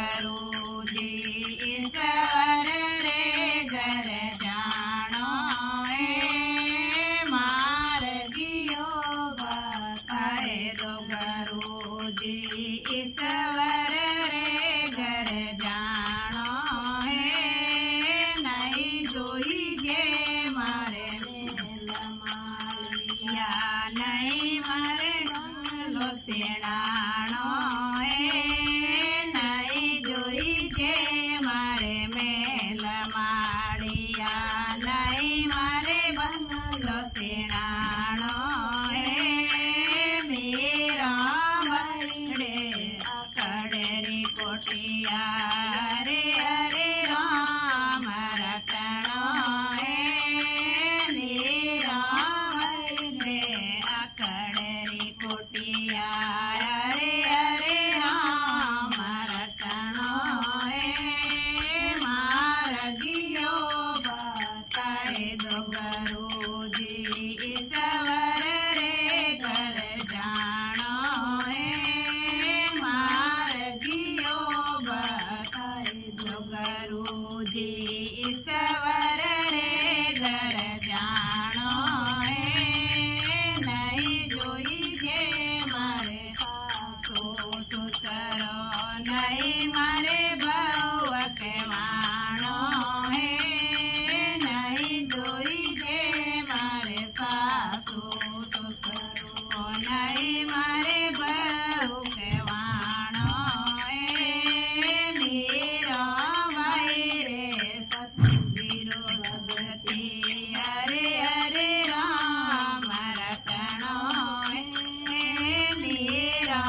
गुरुजी ईश्वर रे घर जानो मार्गियो बताए दो गुरुजी ईश्वर रे घर जानो नहीं जोई जे मारे मेलमालिया नहीं मारे गंगलो सेणानो नहीं जोई जे मारे मेलमालिया नहीं मारे बंगलो सेणानो मेरा बड़े अकड़री कोटिया रे हरे राम रटणो मेरा बड़े अकड़री कोटिया रे हरे राम रटणो मार्गियो बताए दो गुरुजी ईश्वर रे घर जानो मार्गियो बताए दो गुरुजी ईश्वर रे घर जानो नहीं जोई जे मारे सासु सुसरो नहीं मारे बहु के मानो नहीं जोई जे मारे सासु सुसरो नहीं मारे बहु के मानो मेरा भाई रे सतगुरु भगती हरे हरे राम रटणो मेरा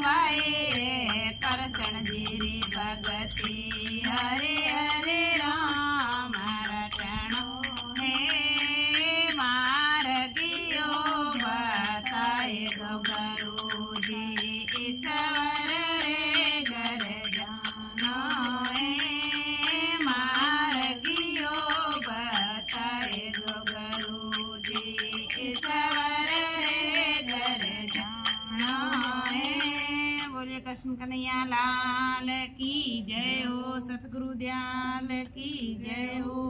भाई रे करशन जीरी भगती हरे हरे राम रटणो मार्गियो बताए दो गुरुजी ईश्वर रे घर जानो मार्गियो बताए दो गुरुजी ईश्वर रे घर जानो बोलिए कृष्ण कन्हैया लाल की जय हो सतगुरु दयाल की जय हो।